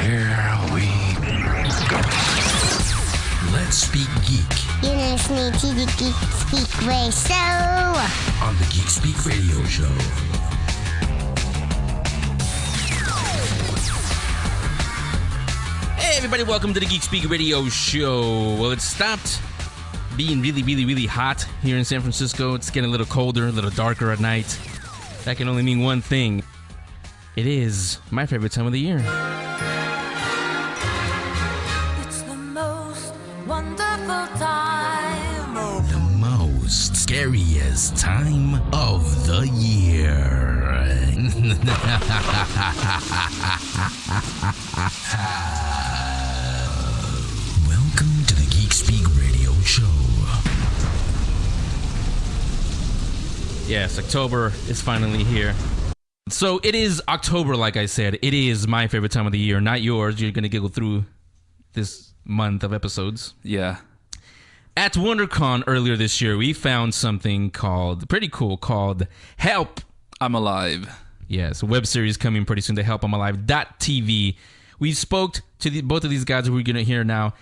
Here we go. Let's speak geek. You're listening to the Geek Speak Radio On the Geek Speak Radio Show. Hey everybody, welcome to the Geek Speak Radio Show. Well, it stopped being really hot here in San Francisco. It's getting a little colder, a little darker at night. That can only mean one thing. It is my favorite time of the year. It's the most wonderful time. The most scariest time of the year. Welcome to the Geek Speak Radio Show. Yes, October is finally here. So it is October, like I said. It is my favorite time of the year, not yours. You're going to giggle through this month of episodes. Yeah. At WonderCon earlier this year, we found something pretty cool, called Help, I'm Alive. Yes, a web series coming pretty soon to helpimalive.tv. We spoke to both of these guys who we're going to hear now.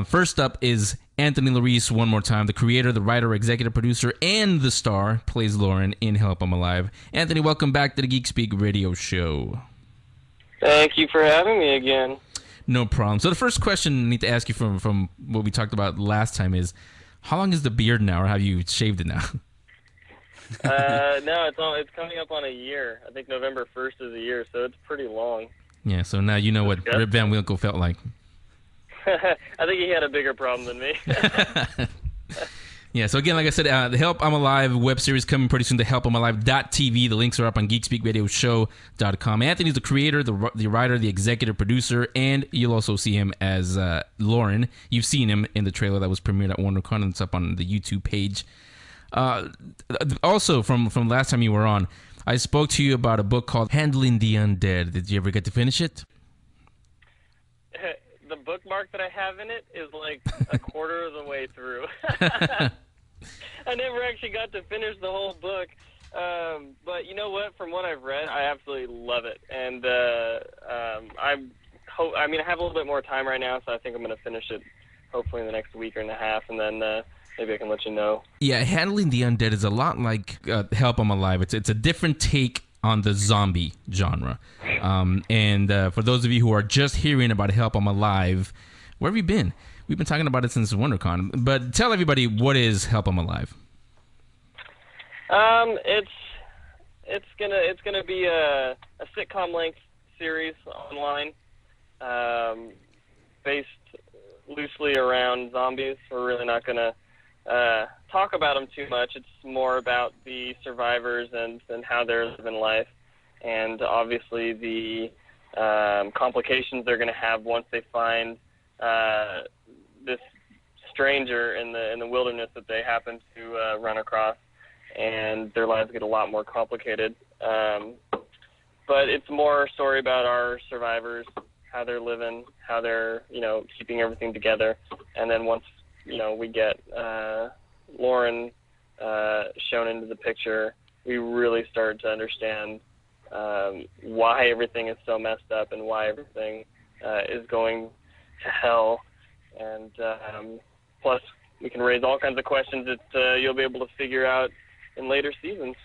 First up is Anthony Larice, one more time, the creator, the writer, executive producer, and the star, plays Lauren in Help I'm Alive. Anthony, welcome back to the Geek Speak Radio Show. Thank you for having me again. No problem. So the first question I need to ask you from what we talked about last time is, how long is the beard now, or have you shaved it now? No, it's coming up on a year. I think November 1st is a year, so it's pretty long. Yeah, so now you know what Rip Van Winkle felt like. I think he had a bigger problem than me. Yeah, so again, like I said, the Help I'm Alive web series coming pretty soon to helpimalive.tv. The links are up on geekspeakradioshow.com. Anthony's the creator, the writer, the executive producer, and you'll also see him as Lauren. You've seen him in the trailer that was premiered at WonderCon, and it's up on the YouTube page. Also, from last time you were on, I spoke to you about a book called Handling the Undead. Did you ever get to finish it? The bookmark that I have in it is like a quarter of the way through. I never actually got to finish the whole book. But you know what? From what I've read, I absolutely love it. And I have a little bit more time right now, so I think I'm going to finish it hopefully in the next week and a half, and then maybe I can let you know. Yeah, Handling the Undead is a lot like Help I'm Alive. It's a different take on the zombie genre. And for those of you who are just hearing about Help I'm Alive, where have you been? We've been talking about it since WonderCon. But tell everybody, what is Help I'm Alive? It's gonna be a sitcom length series online, based loosely around zombies. We're really not gonna talk about them too much. It's more about the survivors and how they're living life, and obviously the complications they're going to have once they find this stranger in the wilderness that they happen to run across, and their lives get a lot more complicated. But it's more a story about our survivors, how they're living, how they're keeping everything together, and then once we get Lauren shown into the picture, we really start to understand why everything is so messed up and why everything is going to hell. And plus, we can raise all kinds of questions that you'll be able to figure out in later seasons.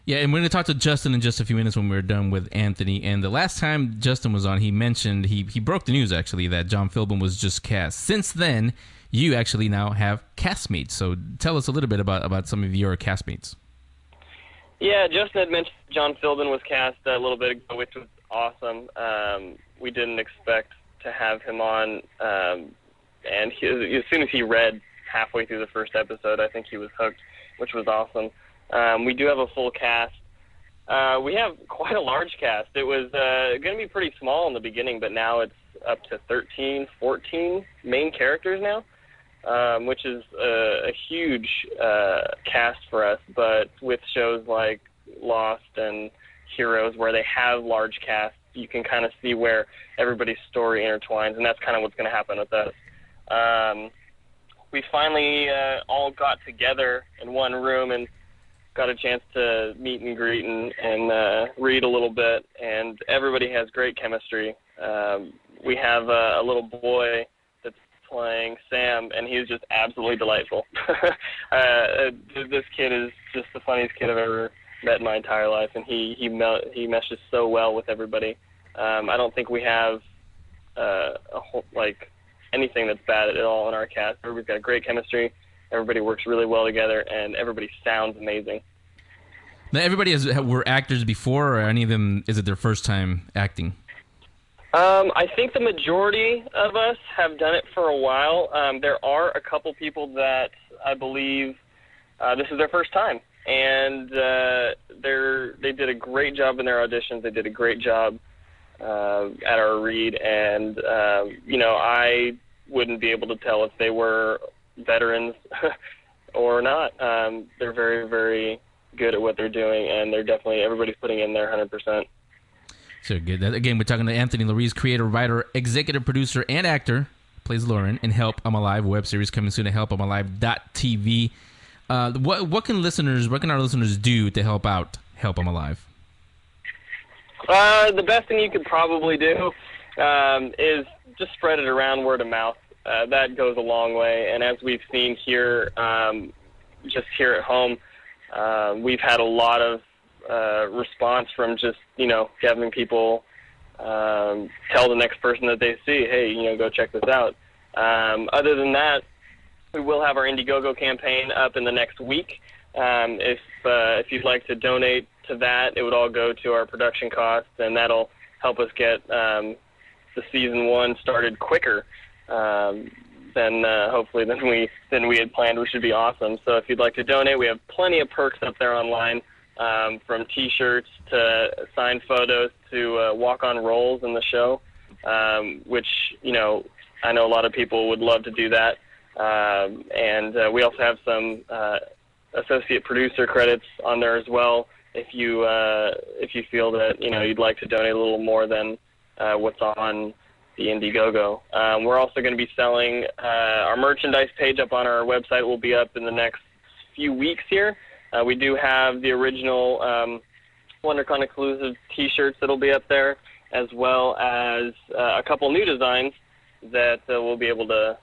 Yeah, and we're going to talk to Justin in just a few minutes when we're done with Anthony. And the last time Justin was on, he mentioned, he broke the news, actually, that John Philbin was just cast. Since then, you actually now have castmates. So tell us a little bit about some of your castmates. Yeah, Justin had mentioned John Philbin was cast a little bit ago, which was awesome. We didn't expect to have him on. And as soon as he read halfway through the first episode, I think he was hooked, which was awesome. We do have a full cast. We have quite a large cast. It was going to be pretty small in the beginning, but now it's up to 13, 14 main characters now, which is a huge cast for us. But with shows like Lost and Heroes, where they have large casts, you can kind of see where everybody's story intertwines, and that's kind of what's going to happen with us. We finally all got together in one room, and got a chance to meet and greet and read a little bit, and everybody has great chemistry. We have a little boy that's playing Sam, and he's just absolutely delightful. This kid is just the funniest kid I've ever met in my entire life, and he meshes so well with everybody. I don't think we have anything that's bad at all in our cast. Everybody's got great chemistry. Everybody works really well together, and everybody sounds amazing. Now, everybody were actors before, or any of them, is it their first time acting? I think the majority of us have done it for a while. There are a couple people that I believe this is their first time, and they did a great job in their auditions. They did a great job at our read, and I wouldn't be able to tell if they were veterans or not. They're very, very good at what they're doing, and everybody's putting in their 100%. So good. Again, we're talking to Anthony Larice, creator, writer, executive producer, and actor. Plays Lauren in Help, I'm Alive web series coming soon to helpimalive.tv. What can our listeners do to help out Help, I'm Alive? The best thing you could probably do is just spread it around word of mouth. That goes a long way. And as we've seen here, just here at home, we've had a lot of response from just, having people tell the next person that they see, hey, go check this out. Other than that, we will have our Indiegogo campaign up in the next week. If you'd like to donate to that, it would all go to our production costs, and that'll help us get the season 1 started quicker than hopefully than we had planned, which should be awesome. So if you'd like to donate, we have plenty of perks up there online, from T-shirts to signed photos to walk-on roles in the show, which I know a lot of people would love to do that. And we also have some associate producer credits on there as well. If you feel that you'd like to donate a little more than what's on the Indiegogo. We're also going to be selling our merchandise page up on our website. Will be up in the next few weeks here. We do have the original WonderCon exclusive T-shirts that'll be up there, as well as a couple new designs that we'll be able to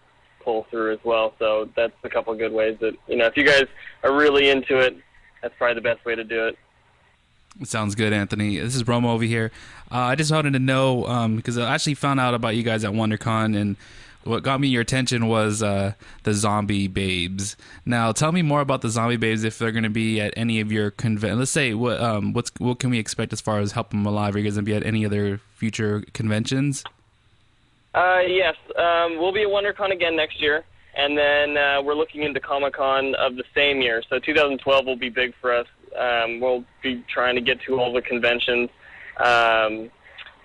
pull through as well. So that's a couple good ways that if you guys are really into it, that's probably the best way to do it. Sounds good, Anthony. This is Romo over here. I just wanted to know, because I actually found out about you guys at WonderCon, and what got me your attention was the zombie babes. Now, tell me more about the zombie babes, if they're going to be at any of your conventions. Let's say, what can we expect as far as Help Them Alive? Are you guys going to be at any other future conventions? Yes. We'll be at WonderCon again next year, and then we're looking into Comic-Con of the same year. So 2012 will be big for us. We'll be trying to get to all the conventions,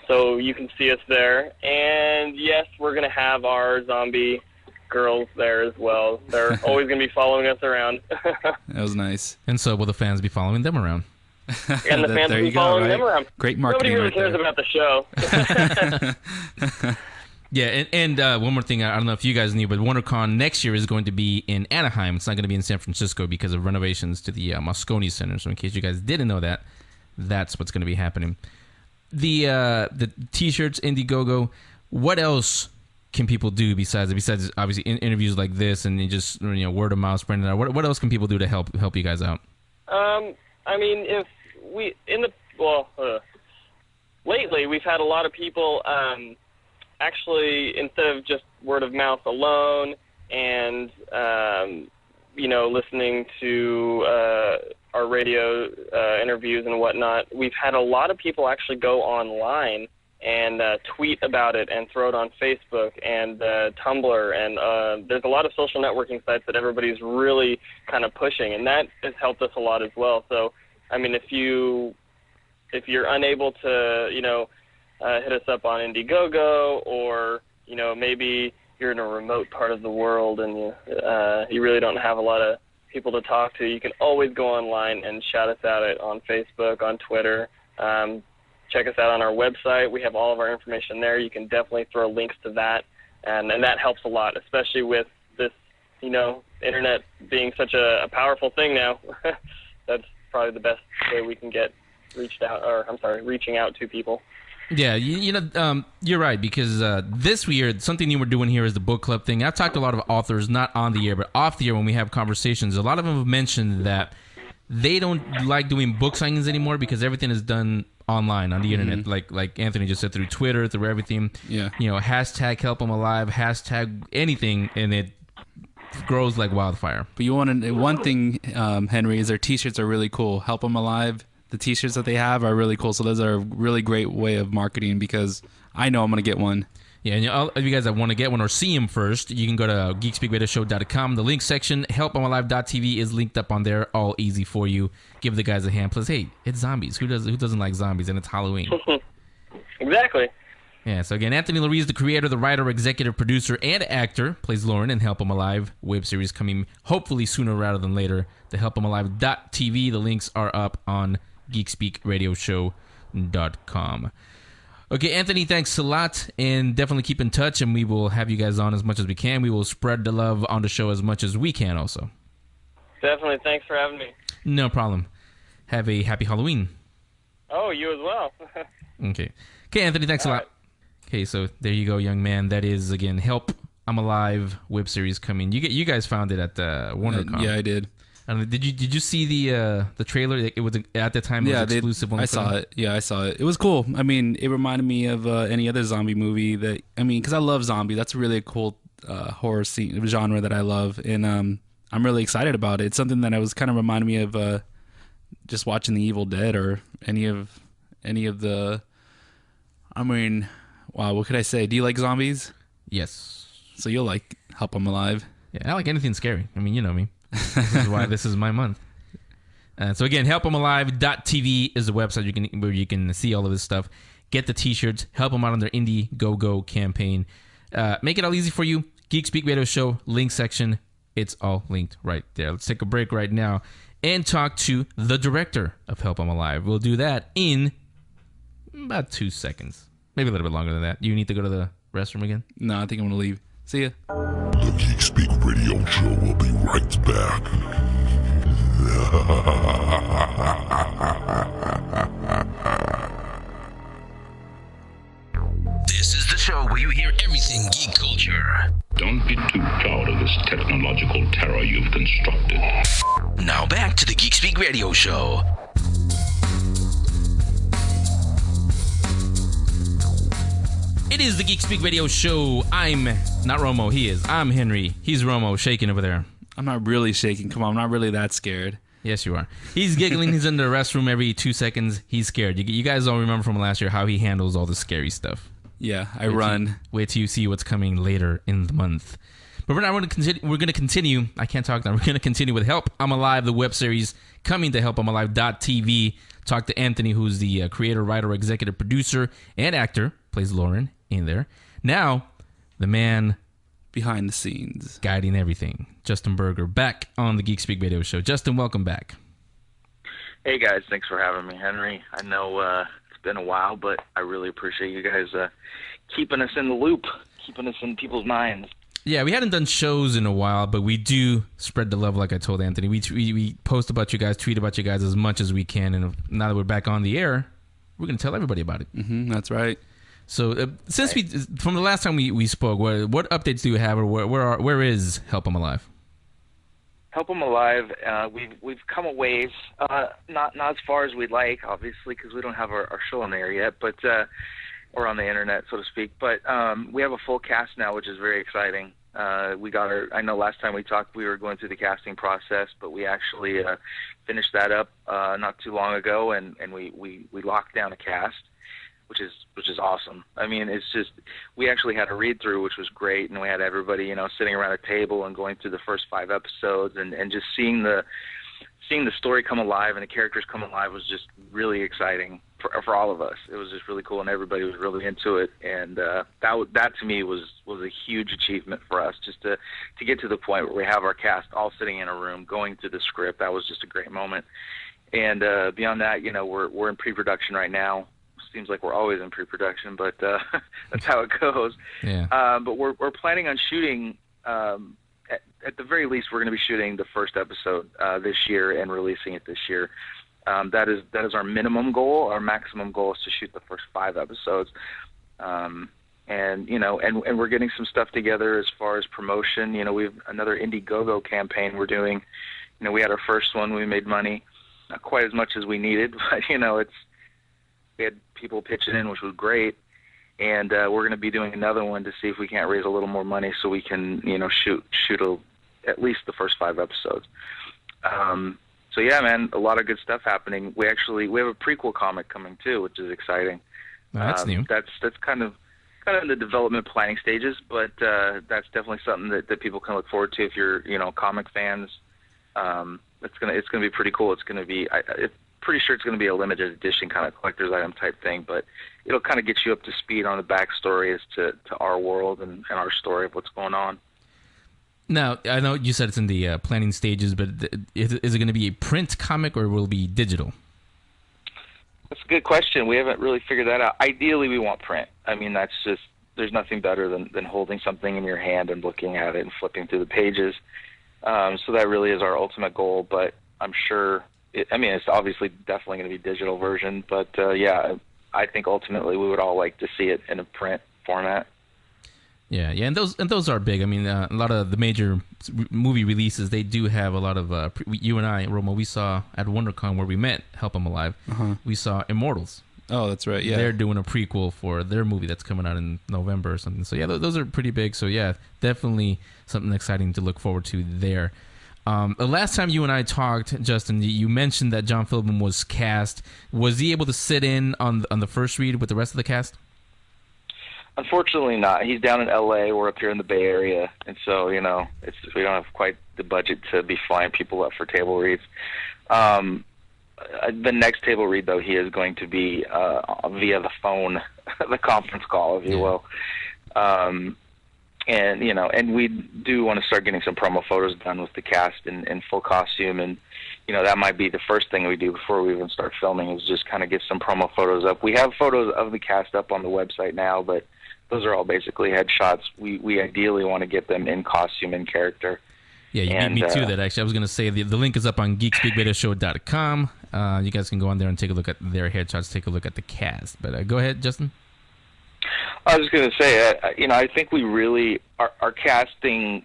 so you can see us there. And yes, we're going to have our zombie girls there as well. They're always going to be following us around. That was nice. And so will the fans be following them around? And the fans will be following them around. Great marketing. Nobody really cares about the show. Yeah, and one more thing, I don't know if you guys knew, but WonderCon next year is going to be in Anaheim. It's not going to be in San Francisco because of renovations to the Moscone Center. So in case you guys didn't know that, that's what's going to be happening. The T-shirts, Indiegogo, what else can people do besides obviously interviews like this and just word of mouth spreading it out? What else can people do to help you guys out? I mean, lately we've had a lot of people actually, instead of just word of mouth alone and listening to our radio interviews and whatnot, we've had a lot of people actually go online and tweet about it and throw it on Facebook and Tumblr, and there's a lot of social networking sites that everybody's really kind of pushing, and that has helped us a lot as well. So, I mean, if you're unable to, hit us up on Indiegogo, or maybe you're in a remote part of the world and you really don't have a lot of people to talk to, you can always go online and shout us out on Facebook, on Twitter. Check us out on our website. We have all of our information there. You can definitely throw links to that, and that helps a lot, especially with this, internet being such a powerful thing now. That's probably the best way we can get reaching out to people. Yeah, you're right, because this year, something new we're doing here is the book club thing. I've talked to a lot of authors, not on the air, but off the air when we have conversations. A lot of them have mentioned that they don't like doing book signings anymore because everything is done online on the internet, like Anthony just said, through Twitter, through everything. Yeah. Hashtag help them alive, hashtag anything, and it grows like wildfire. But one thing, Henry, is their T-shirts are really cool. Help them alive. The T-shirts that they have are really cool. So those are a really great way of marketing, because I know I'm going to get one. Yeah, and all of you guys that want to get one or see them first, you can go to geekspeakradioshow.com. The link section, helpamalive.tv, is linked up on there. All easy for you. Give the guys a hand. Plus, hey, it's zombies. Who doesn't like zombies? And it's Halloween. Exactly. Yeah, so again, Anthony Larice, the creator, the writer, executive producer, and actor, plays Lauren in Help 'Em Alive web series, coming hopefully sooner rather than later. The helpamalive.tv. The links are up on geekspeakradioshow.com. Okay, Anthony, thanks a lot, and definitely keep in touch, and we will have you guys on as much as we can. We will spread the love on the show as much as we can also. Definitely. Thanks for having me. No problem. Have a happy Halloween. Oh, you as well. Okay, Anthony, thanks a lot. Okay, so there you go, young man. That is, again, Help I'm Alive web series coming. You guys found it at WonderCon. Yeah, I did. Did you see the trailer? It was at the time. It was exclusive. I saw it. Yeah, I saw it. It was cool. I mean, it reminded me of any other zombie movie because I love zombie. That's really a cool horror genre that I love, and I'm really excited about it. It's something that I was kind of reminding me of just watching The Evil Dead or any of the. I mean, wow, what could I say? Do you like zombies? Yes. So you'll like Help 'Em Alive. Yeah, I like anything scary. I mean, you know me. This is why this is my month. So again, helpemalive.tv is the website where you can see all of this stuff. Get the T-shirts. Help them out on their Indiegogo campaign. Make it all easy for you. Geek Speak Radio Show link section. It's all linked right there. Let's take a break right now and talk to the director of Help 'Em Alive. We'll do that in about 2 seconds, maybe a little bit longer than that. You need to go to the restroom again? No, I think I'm gonna leave. See ya. The Geek Speak Radio Show will be right back. This is the show where you hear everything geek culture. Don't be too proud of this technological terror you've constructed. Now back to the Geek Speak Radio Show. It is the Geek Speak Radio Show. I'm not Romo. He is. I'm Henry. He's Romo, shaking over there. I'm not really shaking. Come on, I'm not really that scared. Yes, you are. He's giggling. He's in the restroom every 2 seconds. He's scared. You guys all remember from last year how he handles all the scary stuff. Yeah, I run. Wait till you see what's coming later in the month. But we're going to continue. I can't talk now. We're going to continue with Help I'm Alive, the web series coming to helpamalive.tv. Talk to Anthony, who's the creator, writer, executive producer, and actor. Plays Lauren in there. Now, the man behind the scenes, guiding everything, Justin Berger, back on the Geek Speak Radio Show. Justin, welcome back. Hey guys, thanks for having me, Henry. I know it's been a while, but I really appreciate you guys keeping us in the loop, keeping us in people's minds. Yeah, we hadn't done shows in a while, but we do spread the love, like I told Anthony. We post about you guys, tweet about you guys as much as we can, and now that we're back on the air, we're going to tell everybody about it. That's right. So from the last time we spoke, what updates do you have, or where is Help 'Em Alive? Help 'Em Alive. We've come a ways, not as far as we'd like, obviously, because we don't have our show on the air yet, but or on the internet, so to speak. But we have a full cast now, which is very exciting. We got I know last time we talked, we were going through the casting process, but we actually finished that up not too long ago, and we locked down a cast. Which is awesome. I mean, it's just, we actually had a read through, which was great, and we had everybody, sitting around a table and going through the first 5 episodes, and just seeing the story come alive and the characters come alive was just really exciting for all of us. It was just really cool, and everybody was really into it, and that to me was a huge achievement for us, just to get to the point where we have our cast all sitting in a room going through the script. That was just a great moment. And beyond that, we're in pre-production right now. Seems like we're always in pre-production, but that's how it goes. Yeah. But we're planning on shooting, at the very least, we're going to be shooting the first episode this year and releasing it this year. That is our minimum goal. Our maximum goal is to shoot the first 5 episodes. And we're getting some stuff together as far as promotion. We have another Indiegogo campaign we're doing. We had our first one, we made money, not quite as much as we needed, but we had people pitching in, which was great. And we're going to be doing another one to see if we can't raise a little more money so we can, shoot at least the first 5 episodes. So yeah, man, a lot of good stuff happening. We have a prequel comic coming too, which is exciting. That's new. That's kind of in the development planning stages, but that's definitely something that people can look forward to if you're comic fans. It's gonna be pretty cool. It's gonna be pretty sure it's gonna be a limited edition kind of collector's item type thing, but it'll kind of get you up to speed on the backstory as to our world and our story of what's going on. Now, I know you said it's in the planning stages, but is it going to be a print comic or will it be digital? That's a good question. We haven't really figured that out. Ideally, we want print. I mean, there's nothing better than holding something in your hand and looking at it and flipping through the pages. So that really is our ultimate goal, but I'm sure, it's obviously definitely going to be a digital version, but yeah, I think ultimately we would all like to see it in a print format. Yeah, and those are big. A lot of the major movie releases, they do have a lot of. You and I, Romo, we saw at WonderCon where we met Help 'Em Alive. We saw Immortals. Oh, that's right. Yeah, they're doing a prequel for their movie that's coming out in November or something. So yeah, those are pretty big. So yeah, definitely something exciting to look forward to there. The last time you and I talked, Justin, you mentioned that John Philbin was cast. Was he able to sit in on the first read with the rest of the cast? Unfortunately not. He's down in L.A. We're up here in the Bay Area, and so we don't have quite the budget to be flying people up for table reads. The next table read, though, he is going to be via the phone, the conference call, if you will. And we do want to start getting some promo photos done with the cast in full costume, and that might be the first thing we do before we even start filming is just kind of get some promo photos up. We have photos of the cast up on the website now, but those are all basically headshots. We ideally want to get them in costume, in character. Yeah, you beat me to that, actually. I was going to say the link is up on geekspeakradioshow.com. You guys can go on there and take a look at their headshots, take a look at the cast. But go ahead, Justin. I was going to say, I think we really, our casting,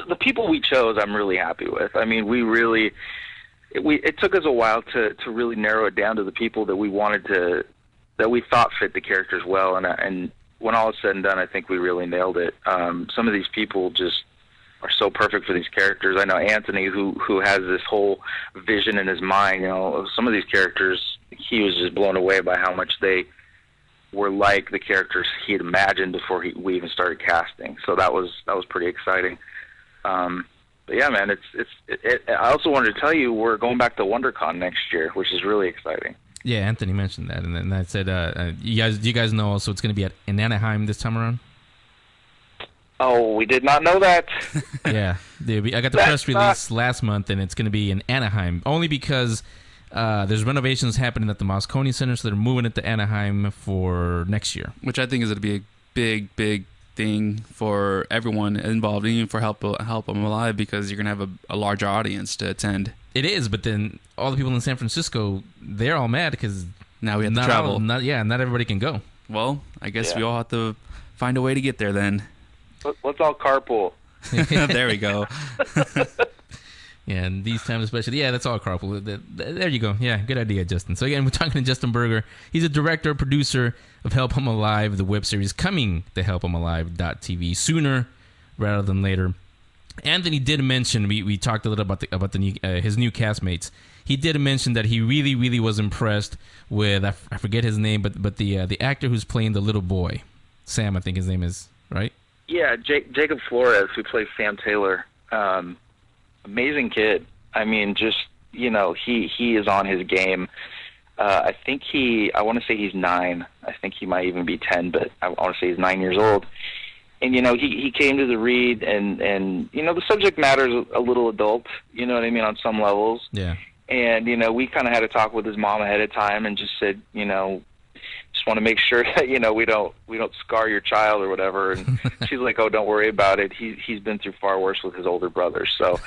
the people we chose, I'm really happy with. It took us a while to really narrow it down to the people that we wanted that we thought fit the characters well. And when all is said and done, I think we really nailed it. Some of these people just are so perfect for these characters. I know Anthony, who has this whole vision in his mind. Some of these characters, he was just blown away by how much they were like the characters he had imagined before we even started casting. So that was pretty exciting. But yeah, man, I also wanted to tell you we're going back to WonderCon next year, which is really exciting. Yeah, Anthony mentioned that, and then I said, do you guys know also it's going to be in Anaheim this time around? Oh, we did not know that. Yeah, I got the press release last month, and it's going to be in Anaheim, only because there's renovations happening at the Moscone Center, so they're moving it to Anaheim for next year. Which I think is going to be a big, big thing for everyone involved, even for Help 'Em Alive, because you're going to have a larger audience to attend. It is, but then all the people in San Francisco, they're all mad because now we have to travel. Not everybody can go. Well, I guess we all have to find a way to get there then. Let's all carpool. There we go. Yeah, and these times especially. Yeah, that's all carpool. There you go. Yeah, good idea, Justin. So again, we're talking to Justin Berger. He's a director, producer of Help 'Em Alive, the web series coming to helpemalive.tv sooner rather than later. Anthony did mention, we talked a little about the new, his new castmates. He did mention that he really, really was impressed with, I forget his name, but the actor who's playing the little boy. Sam, I think his name is, right? Yeah, Jacob Flores, who plays Sam Taylor. Amazing kid. I mean, just, he is on his game. I want to say he's 9. I think he might even be 10, but I want to say he's 9 years old. And, he came to the read, and the subject matter is a little adult, you know what I mean, on some levels. Yeah. And, we kind of had a talk with his mom ahead of time and just said, just want to make sure that, we don't scar your child or whatever. And she's like, oh, don't worry about it. He's been through far worse with his older brother. So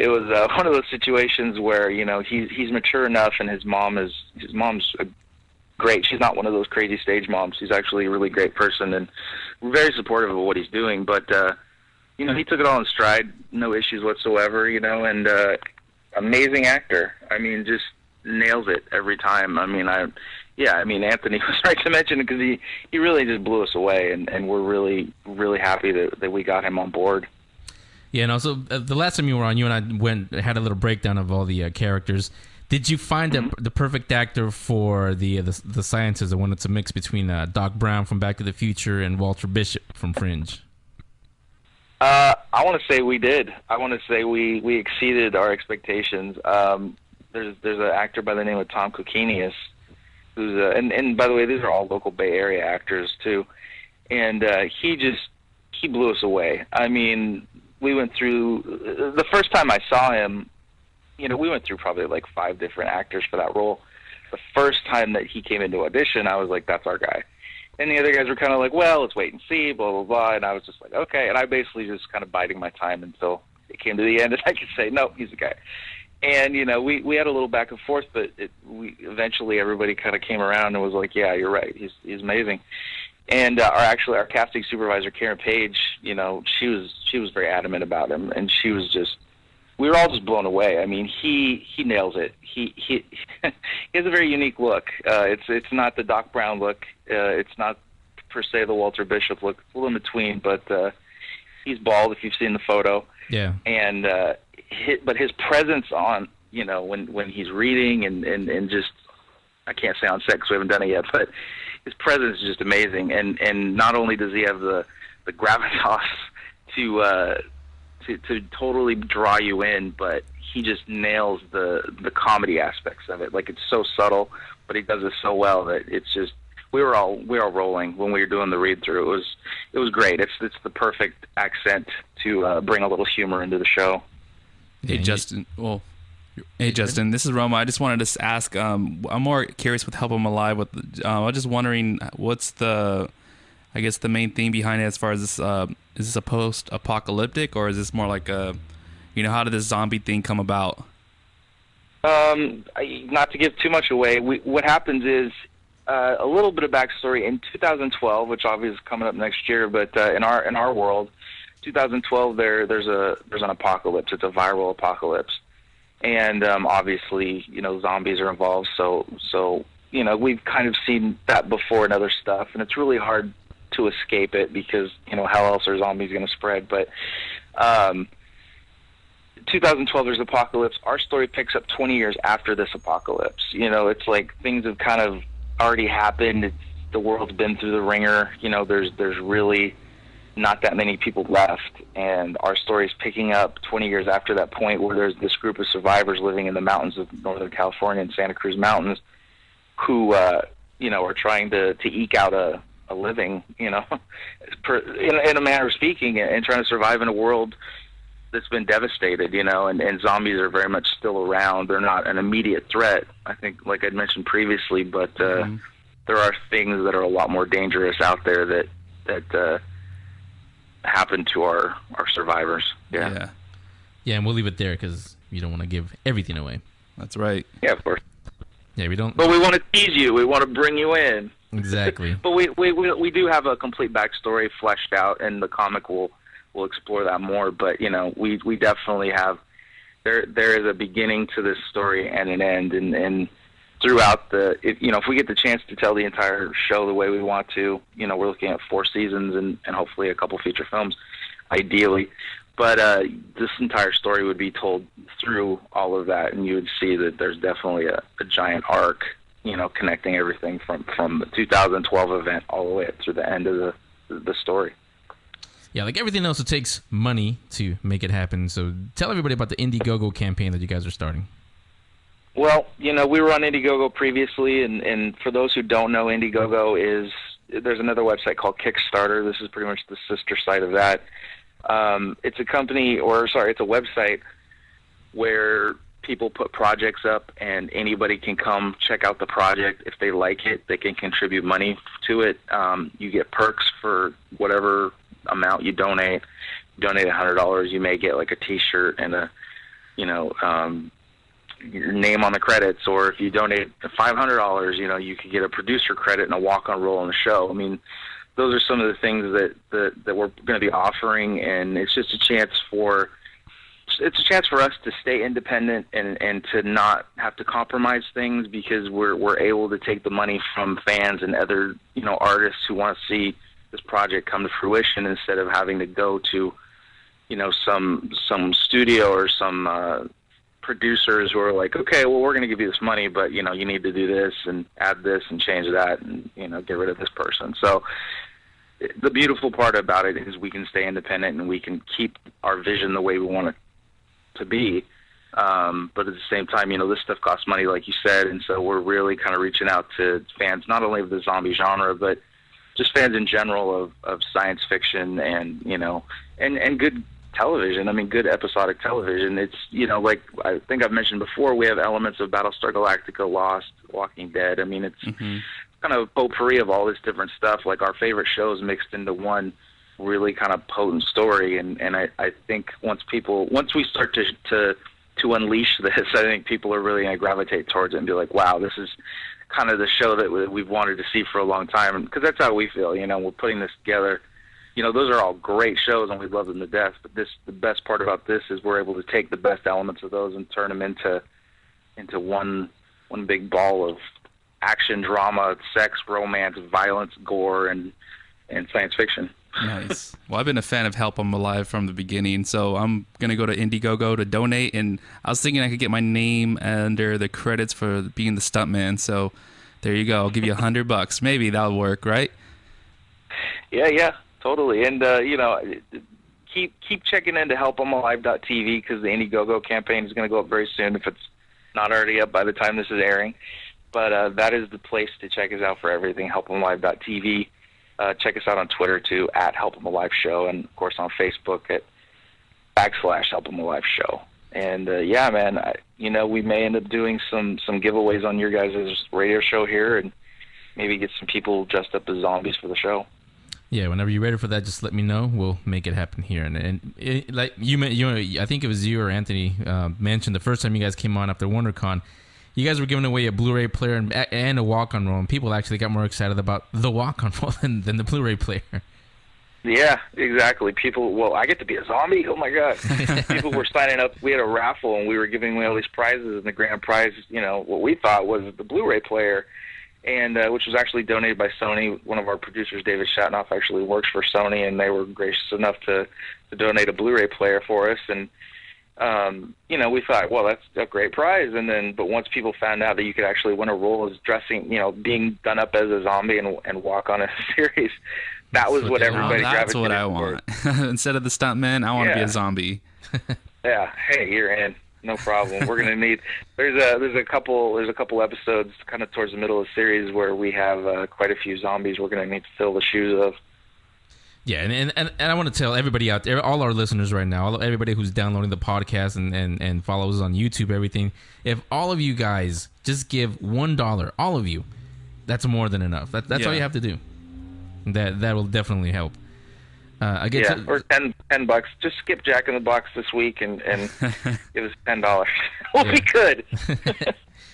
it was one of those situations where, you know, he's mature enough, and his mom's great. She's not one of those crazy stage moms. She's actually a really great person and very supportive of what he's doing. But you know, he took it all in stride, no issues whatsoever. You know, and amazing actor. I mean, just nails it every time. I mean, Anthony was right to mention it because he really just blew us away, and we're really, really happy that we got him on board. Yeah, and also the last time you were on, you and I had a little breakdown of all the characters. Did you find the perfect actor for the scientist, the one that's a mix between Doc Brown from Back to the Future and Walter Bishop from Fringe? I want to say we did. I want to say we exceeded our expectations. There's an actor by the name of Tom Kokenius, who's and by the way, these are all local Bay Area actors too, and he blew us away. I mean, we went through the first time I saw him. You know, we went through probably like 5 different actors for that role. The first time that he came into audition, I was like, that's our guy. And the other guys were kind of like, well, let's wait and see, blah, blah, blah. And I was just like, okay. And I basically just kind of biding my time until it came to the end, and I could say, no, he's the guy. And, you know, we had a little back and forth, but eventually everybody kind of came around and was like, yeah, you're right. He's amazing. And our casting supervisor, Karen Page, you know, she was very adamant about him, and she was just, we were all just blown away. I mean, he nails it. He has a very unique look. It's not the Doc Brown look. It's not per se the Walter Bishop look. It's a little in between, but he's bald if you've seen the photo. Yeah. And but his presence on, you know, when he's reading and just, I can't say on set because we haven't done it yet, but his presence is just amazing. And not only does he have the gravitas to totally draw you in, but he just nails the comedy aspects of it. Like, it's so subtle, but he does it so well that it's just, we were all rolling when we were doing the read through. It was great. It's the perfect accent to bring a little humor into the show. Hey Justin, this is Roma. I just wanted to ask. I'm more curious with Help 'Em Alive. I was just wondering, what's the main theme behind it as far as this? Is this a post-apocalyptic, or is this more like a, you know, how did this zombie thing come about? Not to give too much away, what happens is a little bit of backstory. In 2012, which obviously is coming up next year, but in our world, 2012 there's an apocalypse. It's a viral apocalypse, and obviously, you know, zombies are involved. So you know, we've kind of seen that before in other stuff, and it's really hard to escape it because, you know, how else are zombies going to spread? But 2012, there's apocalypse. Our story picks up 20 years after this apocalypse. You know, it's like things have kind of already happened. The world's been through the ringer. You know, there's really not that many people left, and our story is picking up 20 years after that point, where there's this group of survivors living in the mountains of Northern California and Santa Cruz Mountains who, you know, are trying to eke out a living, you know, in a manner of speaking, and trying to survive in a world that's been devastated, you know, and zombies are very much still around. They're not an immediate threat, I think, like I'd mentioned previously, but there are things that are a lot more dangerous out there that happen to our survivors. Yeah, and we'll leave it there because you don't want to give everything away. That's right. Yeah, of course. Yeah, we don't. But we want to tease you. We want to bring you in. Exactly. But we do have a complete backstory fleshed out, and the comic will explore that more. But, you know, we definitely have, there is a beginning to this story and an end, and throughout you know, if we get the chance to tell the entire show the way we want to, you know, we're looking at 4 seasons and hopefully a couple feature films, ideally. But this entire story would be told through all of that, and you would see that there's definitely a giant arc, you know, connecting everything from the 2012 event all the way up through the end of the story. Yeah, like everything else, it takes money to make it happen. So tell everybody about the Indiegogo campaign that you guys are starting. Well, you know, we were on Indiegogo previously, and for those who don't know, Indiegogo there's another website called Kickstarter. This is pretty much the sister site of that. It's a website where people put projects up, and anybody can come check out the project. If they like it, they can contribute money to it. You get perks for whatever amount you donate. Donate $100, you may get like a T-shirt and a your name on the credits, or if you donate $500, you could get a producer credit and a walk-on role on the show. I mean, those are some of the things that we're going to be offering, and it's just a chance for us to stay independent and to not have to compromise things, because we're able to take the money from fans and other artists who want to see this project come to fruition, instead of having to go to some studio or some producers who are like, okay, well, we're going to give you this money, but you need to do this and add this and change that and get rid of this person. So the beautiful part about it is we can stay independent and we can keep our vision the way we want it to be. But at the same time, this stuff costs money, like you said, and so we're really kind of reaching out to fans, not only of the zombie genre, but just fans in general of science fiction and and good television. I mean, good episodic television. It's like I think I've mentioned before, we have elements of Battlestar Galactica, Lost, Walking Dead. I mean, it's kind of potpourri of all this different stuff. Like our favorite shows mixed into one really kind of potent story. And I think once we start to unleash this, I think people are really going to gravitate towards it and be like, wow, this is kind of the show that we've wanted to see for a long time. Because that's how we feel. We're putting this together. Those are all great shows and we love them to death. But the best part about this is we're able to take the best elements of those and turn them into one big ball of action, drama, sex, romance, violence, gore, and science fiction. Nice. Well, I've been a fan of Help I'm Alive from the beginning, so I'm going to go to Indiegogo to donate, and I was thinking I could get my name under the credits for being the stuntman, so there you go. I'll give you $100. Maybe that'll work, right? Yeah, totally. And, keep checking into helpimalive.tv, because the Indiegogo campaign is going to go up very soon, if it's not already up by the time this is airing. But that is the place to check us out for everything, helpimalive.tv. Check us out on Twitter, too, at Help 'em Alive Show, and, of course, on Facebook at /Help 'em Alive Show. And, yeah, man, we may end up doing some giveaways on your guys' radio show here, and maybe get some people dressed up as zombies for the show. Yeah, whenever you're ready for that, just let me know. We'll make it happen here. And like I think it was you or Anthony mentioned the first time you guys came on after WonderCon, you guys were giving away a Blu-ray player and a walk-on roll, and people actually got more excited about the walk-on roll than the Blu-ray player. Yeah, exactly. I get to be a zombie? Oh, my God. People were signing up. We had a raffle, and we were giving away all these prizes, and the grand prize, what we thought was the Blu-ray player, and which was actually donated by Sony. One of our producers, David Shatnoff, actually works for Sony, and they were gracious enough to donate a Blu-ray player for us, and we thought, well, that's a great prize. But once people found out that you could actually win a role as dressing, being done up as a zombie and walk on a series, that was what everybody gravitated toward. That's what I want. Instead of the stuntman, I want to be a zombie. Yeah. Hey, you're in. No problem. We're gonna need. There's a couple episodes kind of towards the middle of the series where we have quite a few zombies we're gonna need to fill the shoes of. Yeah, and I want to tell everybody out there, all our listeners right now, everybody who's downloading the podcast and follows us on YouTube, everything, if all of you guys just give $1, all of you, that's more than enough. That's all you have to do. That will definitely help. Or $10. Just skip Jack in the Box this week and give us $10. Well, we could.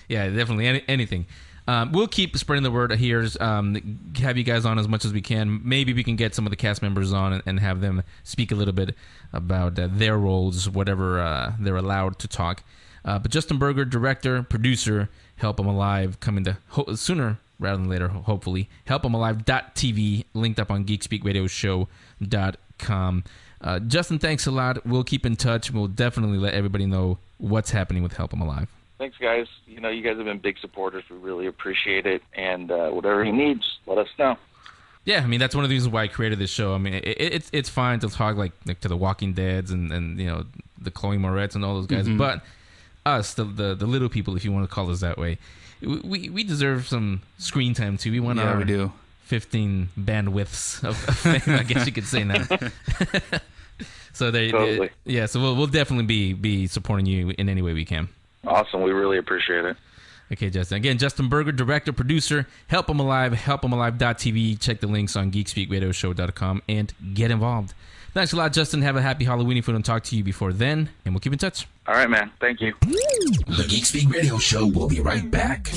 Yeah, definitely anything. We'll keep spreading the word here. Have you guys on as much as we can. Maybe we can get some of the cast members on and have them speak a little bit about their roles, whatever they're allowed to talk. But Justin Berger, director, producer, Help 'em Alive, coming to sooner rather than later, hopefully. HelpI'mAlive.tv, linked up on GeekSpeakRadioShow.com. Justin, thanks a lot. We'll keep in touch. We'll definitely let everybody know what's happening with Help 'em Alive. Thanks, guys. You guys have been big supporters. We really appreciate it. And whatever you need, just let us know. Yeah, I mean, that's one of the reasons why I created this show. I mean, it's fine to talk like to the Walking Deads and the Chloe Moretz and all those guys, but us, the little people, if you want to call us that way, we deserve some screen time too. We want we do. 15 bandwidths of fame, I guess you could say now. So totally. So we'll definitely be supporting you in any way we can. Awesome. We really appreciate it. Okay, Justin. Again, Justin Berger, director, producer. Help 'em Alive, helpemalive.tv. Check the links on geekspeakradioshow.com and get involved. Thanks a lot, Justin. Have a happy Halloween if we don't talk to you before then, and we'll keep in touch. All right, man. Thank you. The Geek Speak Radio Show will be right back.